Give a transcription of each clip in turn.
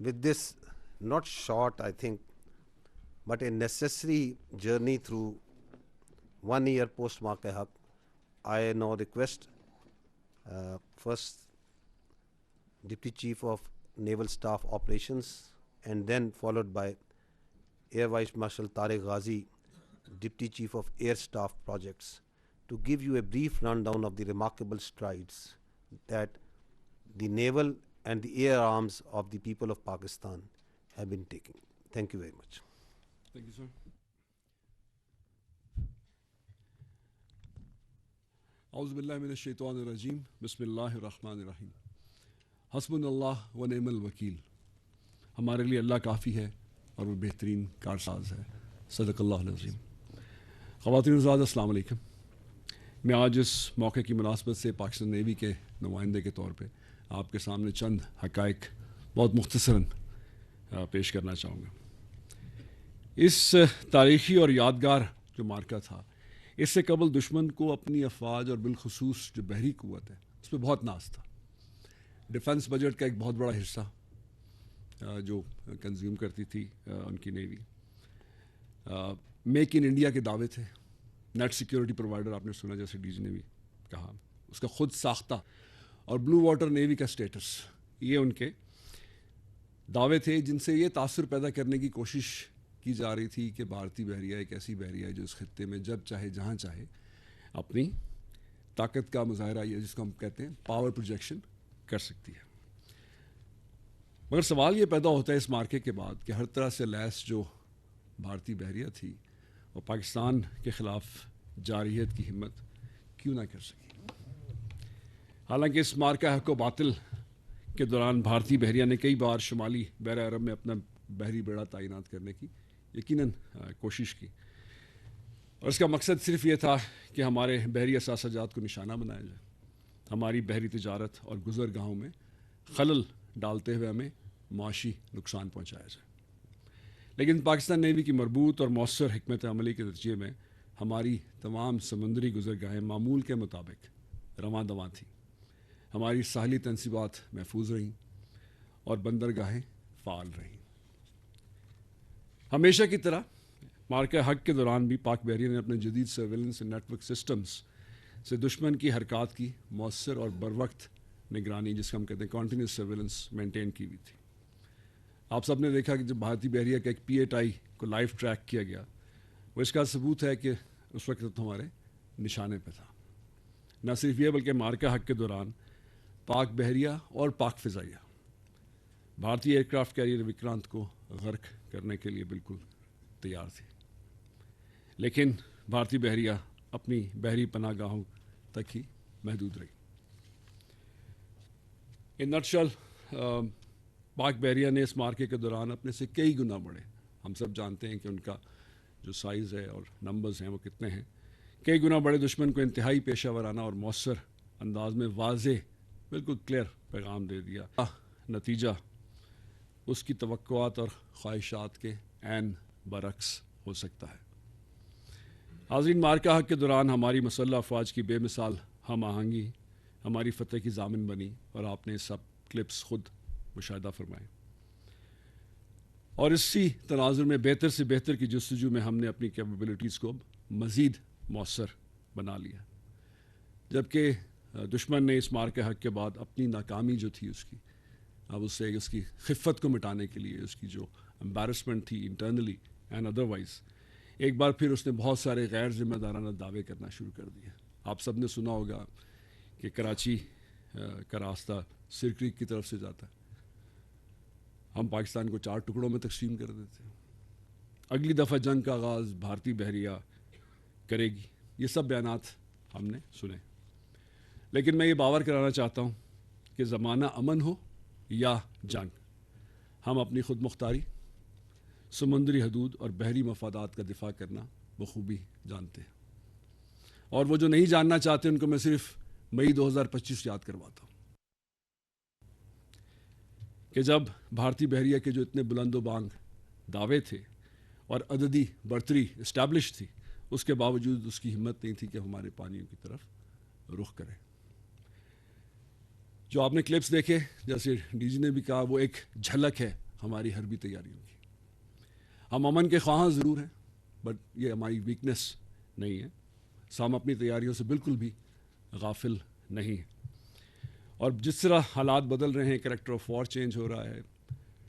with this not short, I think, but a necessary journey through 1 year post Waqe-Haq, I now request first Deputy Chief of Naval Staff Operations, and then followed by Air Vice Marshal Tariq Ghazi, Deputy Chief of Air Staff Projects, to give you a brief rundown of the remarkable strides that the naval and the air arms of the people of Pakistan have been taking. Thank you very much. Thank you, sir. اعوذ باللہ من الشیطان الرجیم بسم اللہ الرحمن الرحیم حسبنا اللہ و نعم الوکیل. ہمارے لیے اللہ کافی ہے اور وہ بہترین کارساز ہے. صدق اللہ العظیم. خواتین حضرات السلام علیکم. میں آج اس موقع کی مناسبت سے پاکستان نیوی کے نمائندے کے طور پہ آپ کے سامنے چند حقائق بہت مختصراً پیش کرنا چاہوں گا. اس تاریخی اور یادگار جو مارکہ تھا، اس سے قبل دشمن کو اپنی افواج اور بالخصوص جو بحری قوت ہے اس پہ بہت ناز تھا. ڈیفنس بجٹ کا ایک بہت بڑا حصہ جو کنزیوم کرتی تھی ان کی نیوی. میک ان انڈیا کے دعوے تھے. نیٹ سیکیورٹی پرووائڈر آپ نے سنا، جیسے ڈی جی نے بھی کہا. اس کا خود ساختہ اور بلو واٹر نیوی کا سٹیٹس، یہ ان کے دعوے تھے جن سے یہ تاثر پیدا کرنے کی کوشش کی جا رہی تھی کہ بھارتی بحریہ ایک ایسی بحریہ ہے جو اس خطے میں جب چاہے جہاں چاہے اپنی طاقت کا مظاہرہ، یہ جس کو ہم کہتے ہیں پاور پروجیکشن، کر سکتی ہے. مگر سوال یہ پیدا ہوتا ہے اس مارکے کے بعد کہ ہر طرح سے لیس جو بھارتی بحریہ تھی وہ پاکستان کے خلاف جارحیت کی ہمت کیوں نہ کر سکی. حالانکہ اس مارکہ حق و باطل کے دوران بھارتی بحریہ نے کئی بار شمالی بحر عرب میں اپنا بحری بیڑا تعینات کرنے کی یقیناً کوشش کی، اور اس کا مقصد صرف یہ تھا کہ ہمارے بحری اثاثہ جات کو نشانہ بنایا جائے، ہماری بحری تجارت اور گزرگاہوں میں خلل ڈالتے ہوئے ہمیں معاشی نقصان پہنچایا جائے. لیکن پاکستان نیوی کی مربوط اور مؤثر حکمت عملی کے نتیجے میں ہماری تمام سمندری گزرگاہیں معمول کے مطابق رواں دواں تھیں. ہماری ساحلی تنصیبات محفوظ رہیں اور بندرگاہیں فعال رہیں. ہمیشہ کی طرح مارکہ حق کے دوران بھی پاک بحریہ نے اپنے جدید سرویلنس نیٹ ورک سسٹمز سے دشمن کی حرکات کی مؤثر اور بروقت نگرانی، جس کو ہم کہتے ہیں کنٹینیوس سرویلنس، مینٹین کی ہوئی تھی. آپ سب نے دیکھا کہ جب بھارتی بحریہ کا ایک P-8I کو لائیو ٹریک کیا گیا، وہ اس کا ثبوت ہے کہ اس وقت تو ہمارے نشانے پہ تھا. نہ صرف یہ بلکہ مارکہ حق کے دوران پاک بحریہ اور پاک فضائیہ بھارتی ایئر کرافٹ کیریئر وکرانت کو غرق کرنے کے لیے بالکل تیار تھی. لیکن بھارتی بحریہ اپنی بحری پناہ گاہوں تک ہی محدود رہی. ان نٹشل پاک بحریہ نے اس مارکے کے دوران اپنے سے کئی گنا بڑھے. ہم سب جانتے ہیں کہ ان کا جو سائز ہے اور نمبرز ہیں وہ کتنے ہیں. کئی گنا بڑے دشمن کو انتہائی پیشہ ورانہ اور مؤثر انداز میں واضح بالکل کلیئر پیغام دے دیا. نتیجہ اس کی توقعات اور خواہشات کے عین برعکس ہو سکتا ہے. حاضرین، مارکہ حق کے دوران ہماری مسلح افواج کی بے مثال ہم آہنگی ہماری فتح کی ضامن بنی، اور آپ نے سب کلپس خود مشاہدہ فرمائے. اور اسی تناظر میں بہتر سے بہتر کی جستجو میں ہم نے اپنی کیپیبلٹیز کو مزید مؤثر بنا لیا. جبکہ دشمن نے اس مارکہ حق کے بعد اپنی ناکامی جو تھی اس کی، اب اس سے اس کی خفت کو مٹانے کے لیے، اس کی جو امبیرسمنٹ تھی انٹرنلی اینڈ ادروائز، ایک بار پھر اس نے بہت سارے غیر ذمہ دارانہ دعوے کرنا شروع کر دیے. آپ سب نے سنا ہوگا کہ کراچی کا راستہ سرکریک کی طرف سے جاتا ہے، ہم پاکستان کو 4 ٹکڑوں میں تقسیم کر دیتے ہیں. اگلی دفعہ جنگ کا آغاز بھارتی بحریہ کرے گی. یہ سب بیانات ہم نے سنے. لیکن میں یہ باور کرانا چاہتا ہوں کہ زمانہ امن ہو یا جنگ، ہم اپنی خود مختاری، سمندری حدود اور بحری مفادات کا دفاع کرنا بخوبی جانتے ہیں. اور وہ جو نہیں جاننا چاہتے ان کو میں صرف مئی 2025 یاد کرواتا ہوں کہ جب بھارتی بحریہ کے جو اتنے بلند و بانگ دعوے تھے اور عددی برتری اسٹیبلش تھی، اس کے باوجود اس کی ہمت نہیں تھی کہ ہمارے پانیوں کی طرف رخ کرے. جو آپ نے کلپس دیکھے، جیسے ڈی جی نے بھی کہا، وہ ایک جھلک ہے ہماری حربی تیاریوں کی. ہم امن کے خواہاں ضرور ہیں بٹ یہ ہماری ویکنس نہیں ہے. ہم اپنی تیاریوں سے بالکل بھی غافل نہیں ہیں. اور جس طرح حالات بدل رہے ہیں, کریکٹر آف وار چینج ہو رہا ہے,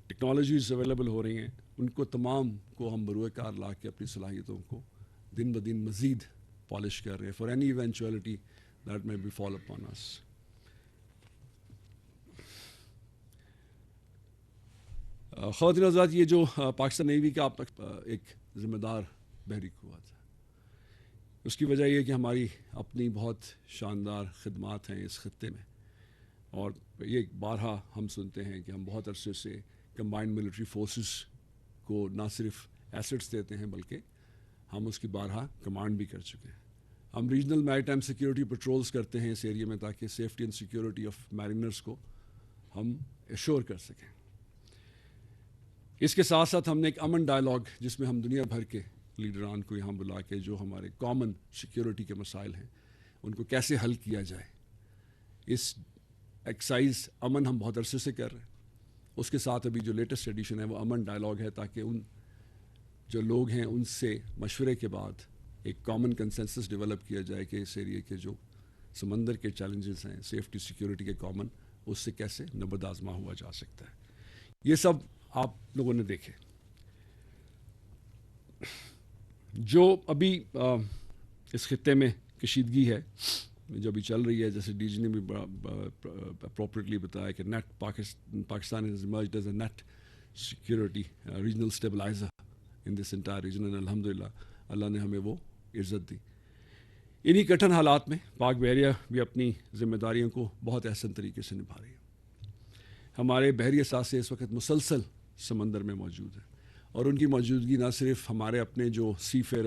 ٹیکنالوجیز اویلیبل ہو رہی ہیں, ان کو تمام کو ہم بروئے کار لا کے اپنی صلاحیتوں کو دن بدن مزید پالش کر رہے ہیں for any eventuality that may befall upon us. خواتین حضرات, یہ جو پاکستان نیوی کا ایک ذمہ دار بحری قوت ہے, اس کی وجہ یہ ہے کہ ہماری اپنی بہت شاندار خدمات ہیں اس خطے میں, اور یہ بارہا ہم سنتے ہیں کہ ہم بہت عرصے سے کمبائنڈ ملٹری فورسز کو نہ صرف ایسٹس دیتے ہیں بلکہ ہم اس کی بارہا کمانڈ بھی کر چکے ہیں. ہم ریجنل میری ٹائم سیکیورٹی پٹرولز کرتے ہیں اس ایریا میں تاکہ سیفٹی اینڈ سیکیورٹی آف میرینرز کو ہم ایشور کر سکیں. اس کے ساتھ ساتھ ہم نے ایک امن ڈائلاگ جس میں ہم دنیا بھر کے لیڈران کو یہاں بلا کے جو ہمارے کامن سیکیورٹی کے مسائل ہیں ان کو کیسے حل کیا جائے, اس ایکسائز امن ہم بہت عرصے سے کر رہے ہیں. اس کے ساتھ ابھی جو لیٹسٹ ایڈیشن ہے وہ امن ڈائلاگ ہے تاکہ ان جو لوگ ہیں ان سے مشورے کے بعد ایک کامن کنسنسس ڈیولپ کیا جائے کہ اس ایریے کے جو سمندر کے چیلنجز ہیں سیفٹی سیکیورٹی کے کامن, اس سے کیسے نبرد آزما ہوا جا سکتا ہے. یہ سب آپ لوگوں نے دیکھے. جو ابھی اس خطے میں کشیدگی ہے جو ابھی چل رہی ہے, جیسے ڈی جی نے بھی اپروپریٹلی بتایا کہ net Pakistan is emerged as a net security regional stabiliser in this entire region, and الحمدللہ اللہ نے ہمیں وہ عزت دی. انہی کٹھن حالات میں پاک بحریہ بھی اپنی ذمہ داریوں کو بہت احسن طریقے سے نبھا رہی ہے. ہمارے بحری اثاثے اس وقت مسلسل سمندر میں موجود ہیں, اور ان کی موجودگی نہ صرف ہمارے اپنے جو سی فیئر